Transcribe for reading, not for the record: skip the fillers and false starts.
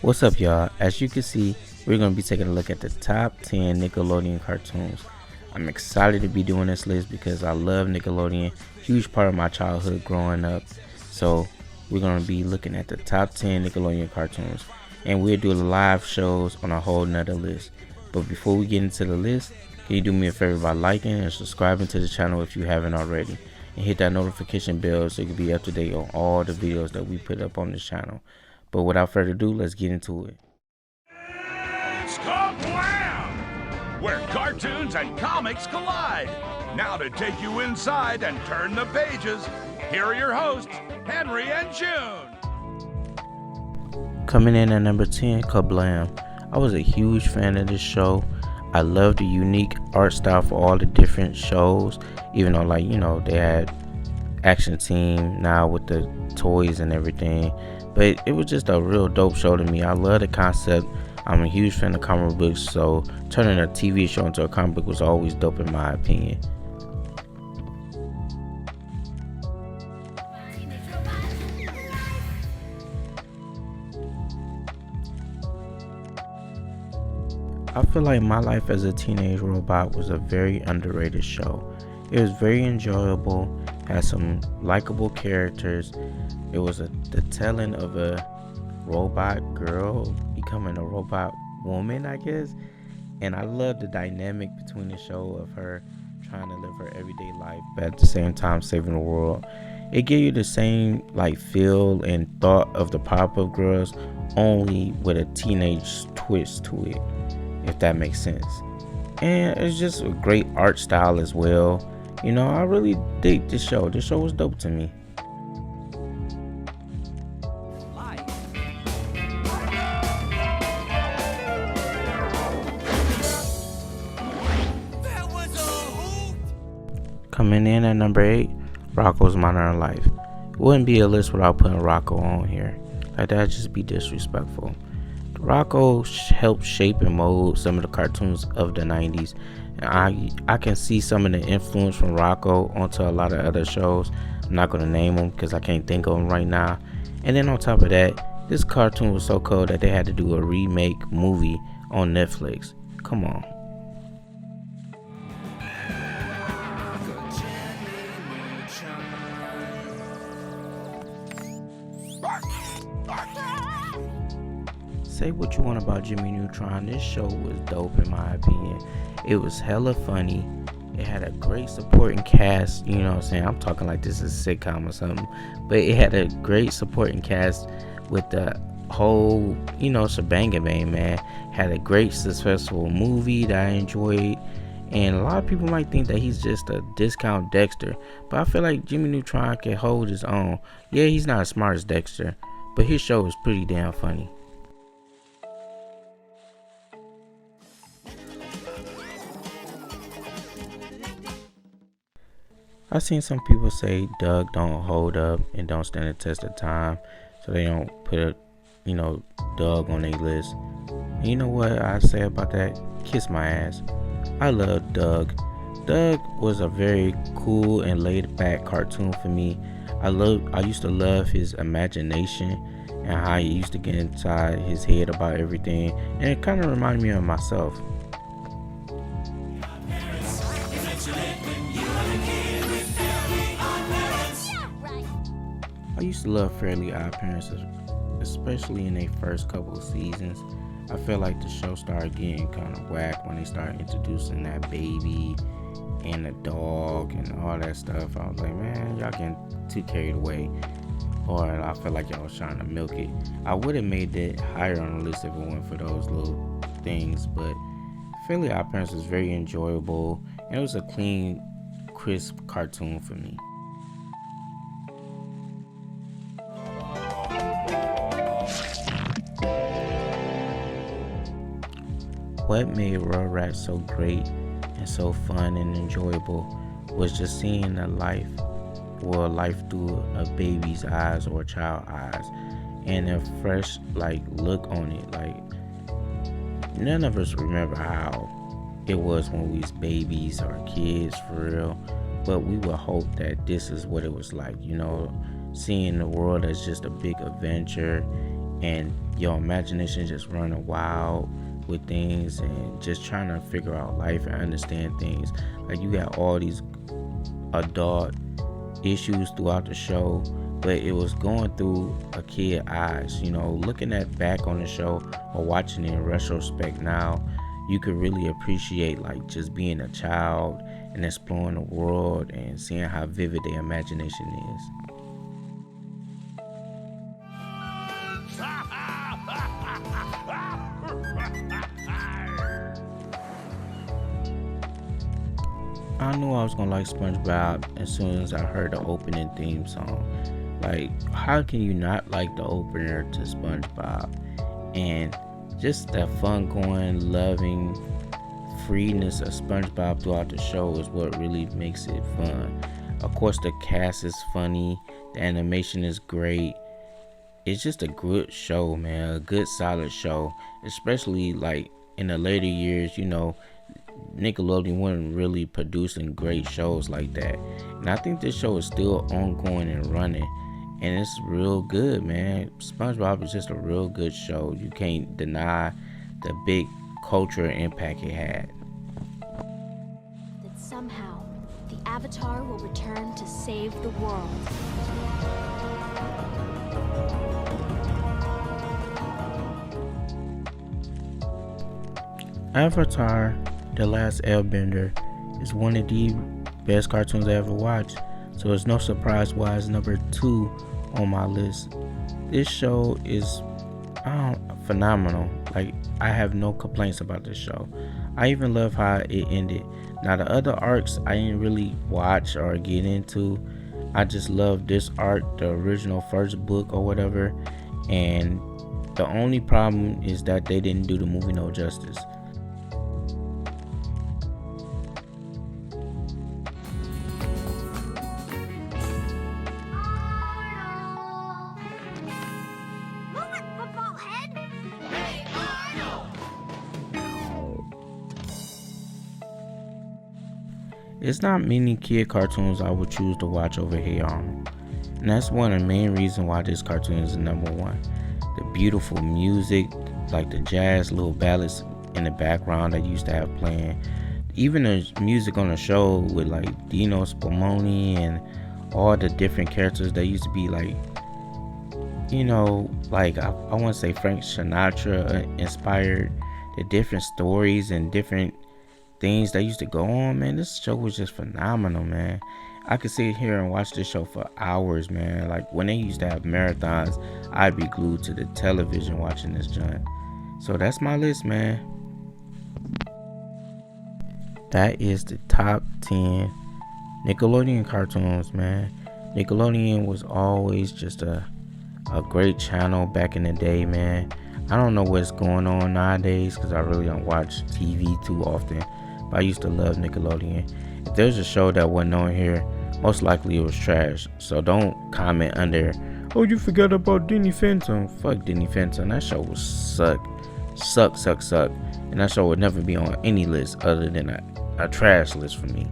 What's up, y'all? As you can see, we're going to be taking a look at the top 10 Nickelodeon cartoons. I'm excited to be doing this list because I love Nickelodeon, huge part of my childhood growing up. So we're going to be looking at the top 10 Nickelodeon cartoons, and we'll do live shows on a whole nother list. But before we get into the list, can you do me a favor by liking and subscribing to the channel if you haven't already, and hit that notification bell so you can be up to date on all the videos that we put up on this channel. But without further ado, let's get into it. It's Kablam! Where cartoons and comics collide. Now to take you inside and turn the pages, here are your hosts, Henry and June. Coming in at number 10, Kablam. I was a huge fan of this show. I loved the unique art style for all the different shows, even though they had action team now with the toys and everything. But it was just a real dope show to me. I love the concept. I'm a huge fan of comic books, so turning a TV show into a comic book was always dope in my opinion. I feel like My Life as a Teenage Robot was a very underrated show. It was very enjoyable, had some likable characters. It was the telling of a robot girl becoming a robot woman, I guess. And I love the dynamic between the show of her trying to live her everyday life, but at the same time saving the world. It gave you the same feel and thought of the Pop-Up Girls, only with a teenage twist to it, if that makes sense. And it's just a great art style as well. I really dig this show. This show was dope to me. Coming in at number 8, Rocko's Modern Life. It wouldn't be a list without putting Rocko on here. That'd just be disrespectful. Rocko helped shape and mold some of the cartoons of the 90s. And I can see some of the influence from Rocko onto a lot of other shows. I'm not going to name them because I can't think of them right now. And then on top of that, this cartoon was so cool that they had to do a remake movie on Netflix. Come on. Say what you want about Jimmy Neutron, this show was dope in my opinion. It was hella funny. It had a great supporting cast, you know what I'm saying? I'm talking like this is a sitcom or something. But it had a great supporting cast with the whole, shebang, man. Had a great successful movie that I enjoyed. And a lot of people might think that he's just a discount Dexter. But I feel like Jimmy Neutron can hold his own. Yeah, he's not as smart as Dexter, but his show is pretty damn funny. I've seen some people say Doug don't hold up and don't stand the test of time, so they don't put Doug on their list. And you know what I say about that? Kiss my ass. I love Doug. Doug was a very cool and laid back cartoon for me. I used to love his imagination and how he used to get inside his head about everything, and it kind of reminded me of myself. I used to love Fairly Odd Parents, especially in their first couple of seasons. I felt like the show started getting kind of whack when they started introducing that baby and the dog and all that stuff. I was like, man, y'all getting too carried away. Or I felt like y'all was trying to milk it. I would have made that higher on the list if it weren't for those little things, but Fairly Odd Parents was very enjoyable, and it was a clean, crisp cartoon for me. What made Rugrats so great and so fun and enjoyable was just seeing life through a baby's eyes or a child's eyes, and a fresh look on it. None of us remember how it was when we was babies or kids for real, but we would hope that this is what it was like, seeing the world as just a big adventure and your imagination just running wild with things and just trying to figure out life and understand things. Like you got all these adult issues throughout the show, but it was going through a kid eyes. Looking at back on the show or watching it in retrospect now, you could really appreciate like just being a child and exploring the world and seeing how vivid their imagination is. I knew I was gonna like SpongeBob as soon as I heard the opening theme song. Like, how can you not like the opener to SpongeBob? And just that fun going, loving freeness of SpongeBob throughout the show is what really makes it fun. Of course, the cast is funny, the animation is great. It's just a good show, man. A good, solid show. Especially like in the later years, Nickelodeon wasn't really producing great shows like that. And I think this show is still ongoing and running. And it's real good, man. SpongeBob is just a real good show. You can't deny the big cultural impact it had. That somehow the Avatar will return to save the world. Avatar, The Last Airbender, is one of the best cartoons I ever watched, so it's no surprise why it's number 2 on my list. This show is phenomenal. Like, I have no complaints about this show. I even love how it ended. Now, the other arcs I didn't really watch or get into. I just love this arc, the original first book or whatever, and the only problem is that they didn't do the movie no justice. It's not many kid cartoons I would choose to watch over Hey Arnold. And that's one of the main reasons why this cartoon is number 1. The beautiful music, like the jazz little ballads in the background that used to have playing. Even the music on the show with like Dino Spumoni and all the different characters that used to be like, like I want to say Frank Sinatra inspired. The different stories and different things that used to go on, man. This show was just phenomenal, man. I could sit here and watch this show for hours, man. Like when they used to have marathons, I'd be glued to the television watching this joint. So that's my list, man. That is the top 10 Nickelodeon cartoons, man. Nickelodeon was always just a great channel back in the day, man. I don't know what's going on nowadays because I really don't watch TV too often. But I used to love Nickelodeon. If there's a show that wasn't on here, most likely it was trash. So don't comment under, oh, you forgot about Danny Phantom. Fuck Danny Phantom. That show was suck. And that show would never be on any list other than a trash list for me.